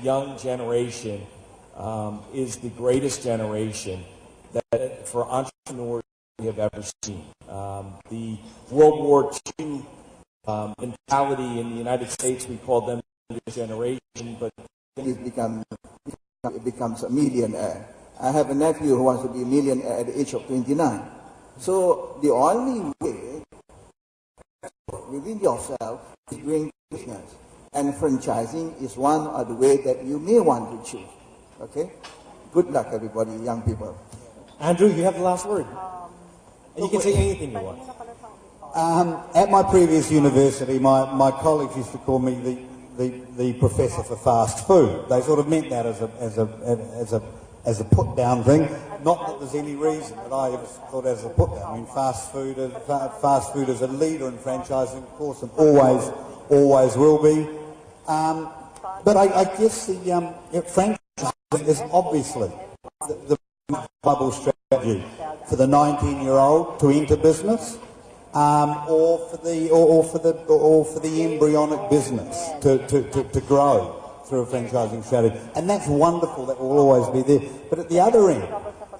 young generation is the greatest generation that for entrepreneurs we have ever seen. The World War II mentality in the United States, we call them the generation, but it becomes a millionaire. I have a nephew who wants to be a millionaire at the age of 29. So the only way within yourself is doing business. And franchising is one of the ways that you may want to choose. Okay? Good luck, everybody, young people. Andrew, you have the last word. And you can say anything you want. At my previous university, my colleagues used to call me the professor for fast food. They sort of meant that as a put down thing. Not that there's any reason that I ever thought as a put down. I mean, fast food is a leader in franchising, of course, and always will be. But I guess the franchising is obviously the viable strategy for the 19-year-old to enter business. Or for the embryonic business to grow through a franchising strategy, and that's wonderful. That will always be there. But at the other end,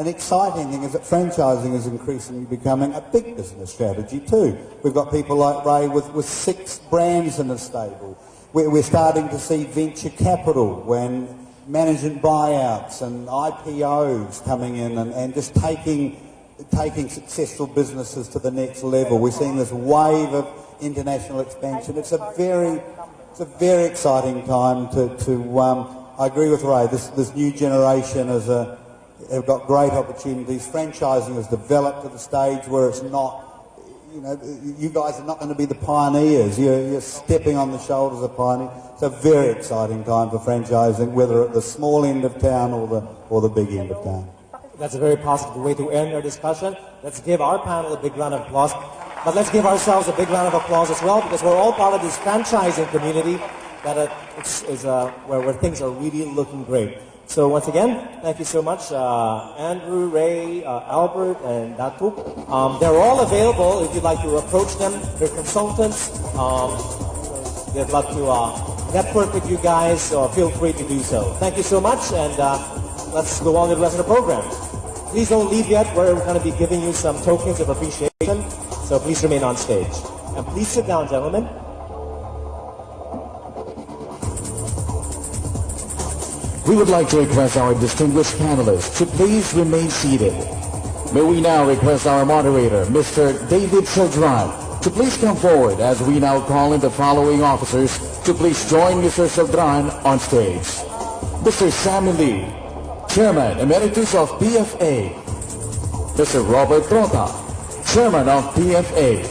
an exciting thing is that franchising is increasingly becoming a big business strategy too. We've got people like Ray with 6 brands in the stable. We're starting to see venture capital, when management buyouts and IPOs coming in and just taking successful businesses to the next level. We're seeing this wave of international expansion. It's a very exciting time I agree with Ray. This new generation have got great opportunities. Franchising has developed to the stage where it's not, you guys are not going to be the pioneers. You're stepping on the shoulders of pioneers. It's a very exciting time for franchising, whether at the small end of town or the big end of town. That's a very positive way to end our discussion. Let's give our panel a big round of applause. But let's give ourselves a big round of applause as well, because we're all part of this franchising community that is where things are really looking great. So once again, thank you so much, Andrew, Ray, Albert, and Datuk. They're all available if you'd like to approach them. They're consultants. They'd love to network with you guys, so feel free to do so. Thank you so much, and let's go on to the rest of the program. Please don't leave yet. We're going to be giving you some tokens of appreciation, so please remain on stage. And please sit down, gentlemen. We would like to request our distinguished panelists to please remain seated. May we now request our moderator, Mr. David Saldran, to please come forward as we now call in the following officers to please join Mr. Saldran on stage. Mr. Sammy Lee, Chairman Emeritus of PFA. Mr. Robert Trota, Chairman of PFA.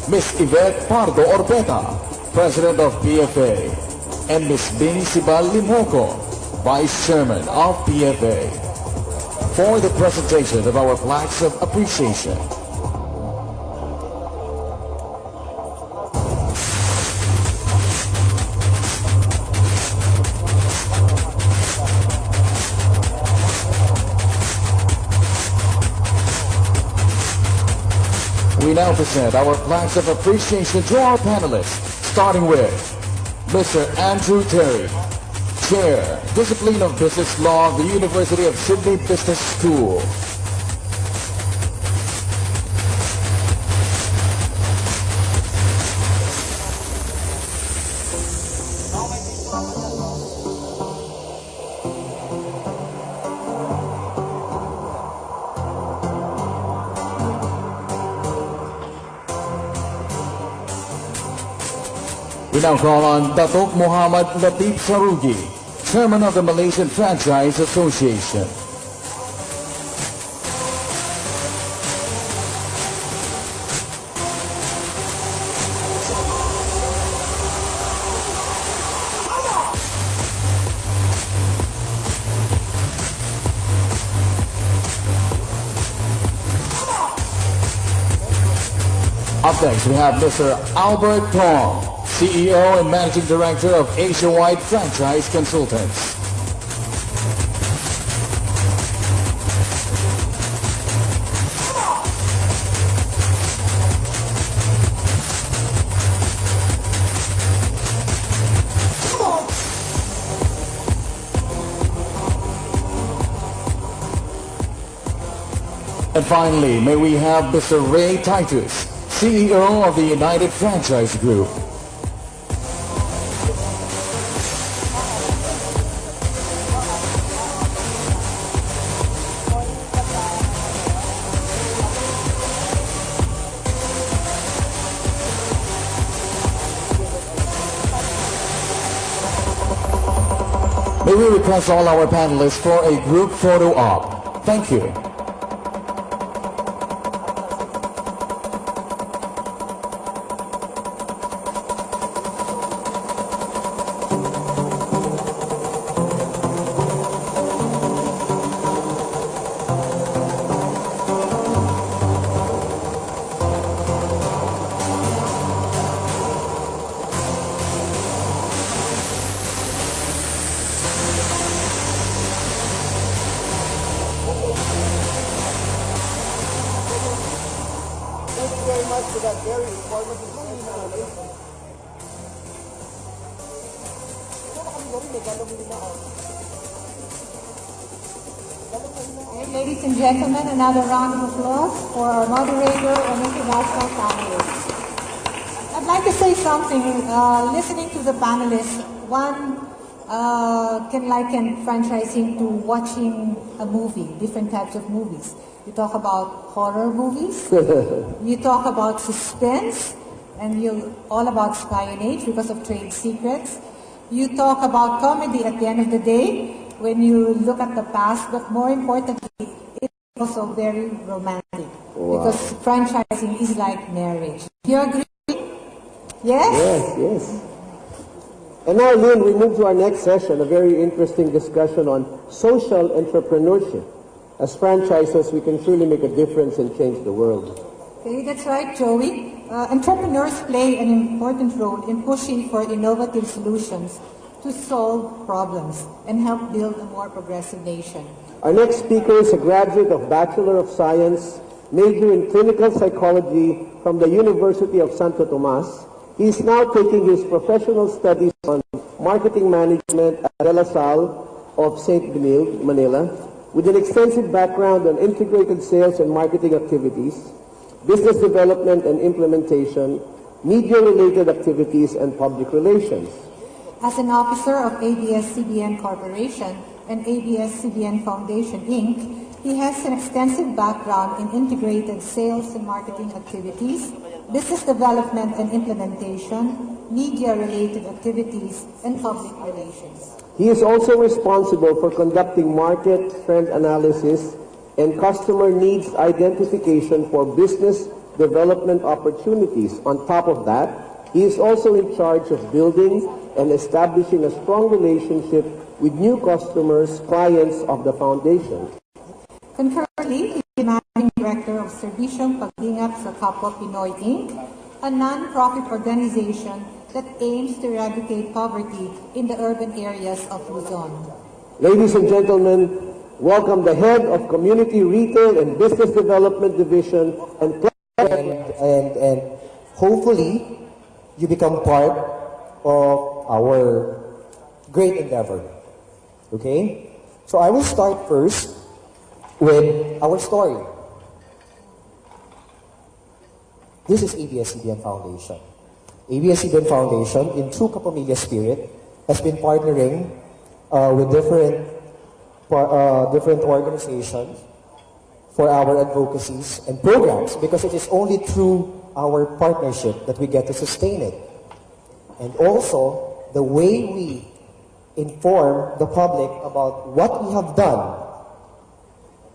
Ms. Yvette Pardo Orbeta, President of PFA. And Ms. Bini Sibal Limhoco, Vice Chairman of PFA. For the presentation of our plaques of appreciation. We now present our plaques of appreciation to our panelists, starting with Mr. Andrew Terry, Chair, Discipline of Business Law of the University of Sydney Business School. We now call on Datuk Muhammad Latif Sarugi, Chairman of the Malaysian Franchise Association. Up next, we have Mr. Albert Tong, CEO and Managing Director of Asia-wide Franchise Consultants. And finally, may we have Mr. Ray Titus, CEO of the United Franchise Group. May we request all our panelists for a group photo op. Thank you. Ladies and gentlemen, another round of applause for our moderator and international panelists. I'd like to say something. Listening to the panelists, one can liken franchising to watching a movie, different types of movies. You talk about horror movies, you talk about suspense, and you're all about espionage because of trade secrets. You talk about comedy at the end of the day when you look at the past, but more importantly, it's also very romantic. Wow. Because franchising is like marriage. Do you agree? Yes? Yes, yes. And now, Lynn, we move to our next session, a very interesting discussion on social entrepreneurship. As franchisers, we can truly make a difference and change the world. Okay, that's right, Joey. Entrepreneurs play an important role in pushing for innovative solutions to solve problems and help build a more progressive nation. Our next speaker is a graduate of Bachelor of Science, major in Clinical Psychology from the University of Santo Tomas. He is now taking his professional studies on Marketing Management at De La Salle of St. Benilde, Manila, with an extensive background on integrated sales and marketing activities, business development and implementation, media-related activities, and public relations. As an officer of ABS-CBN Corporation and ABS-CBN Foundation, Inc., he has an extensive background in integrated sales and marketing activities, business development and implementation, media-related activities, and public relations. He is also responsible for conducting market trend analysis and customer needs identification for business development opportunities. On top of that, he is also in charge of building and establishing a strong relationship with new customers, clients of the foundation. Concurrently, he is the Managing Director of Servisyong Paglingap sa Kapwa Pinoy, Inc., a non-profit organization that aims to eradicate poverty in the urban areas of Luzon. Ladies and gentlemen, welcome the head of Community Retail and Business Development Division and hopefully you become part of our great endeavor. Okay? So I will start first with our story. This is ABS-CBN Foundation. ABS-CBN Foundation, in true Kapamilya spirit, has been partnering with different organizations for our advocacies and programs, because it is only through our partnership that we get to sustain it. And also, the way we inform the public about what we have done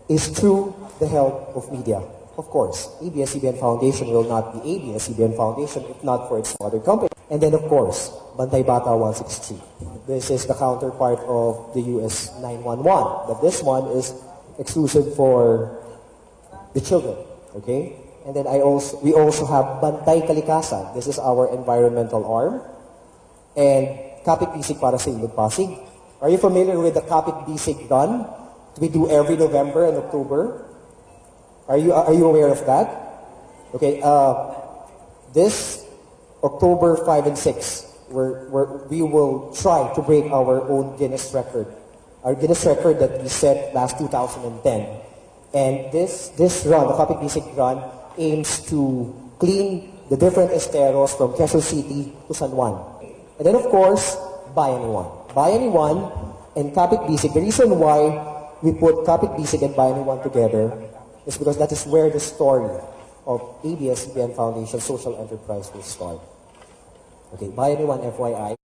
is through the help of media. Of course, ABS-CBN Foundation will not be ABS-CBN Foundation if not for its mother company. And then, of course, Bantay Bata 163. This is the counterpart of the US 911. But this one is exclusive for the children. Okay? And then we also have Bantay Kalikasan. This is our environmental arm. And Kapit Bisig para sa Ilog Pasig. Are you familiar with the Kapit Bisig Run? We do every November and October. Are you aware of that? Okay, this October 5 and 6, we will try to break our own Guinness record. Our Guinness record that we set last 2010. And this run, the Kapit Bisig run, aims to clean the different esteros from Quezon City to San Juan. And then, of course, Bayaniwan. Bayaniwan and Kapit Bisig. The reason why we put Kapit Bisig and Bayaniwan together is because that is where the story of ABS-CBN Foundation Social Enterprise will start. Okay, Bayaniwan FYI.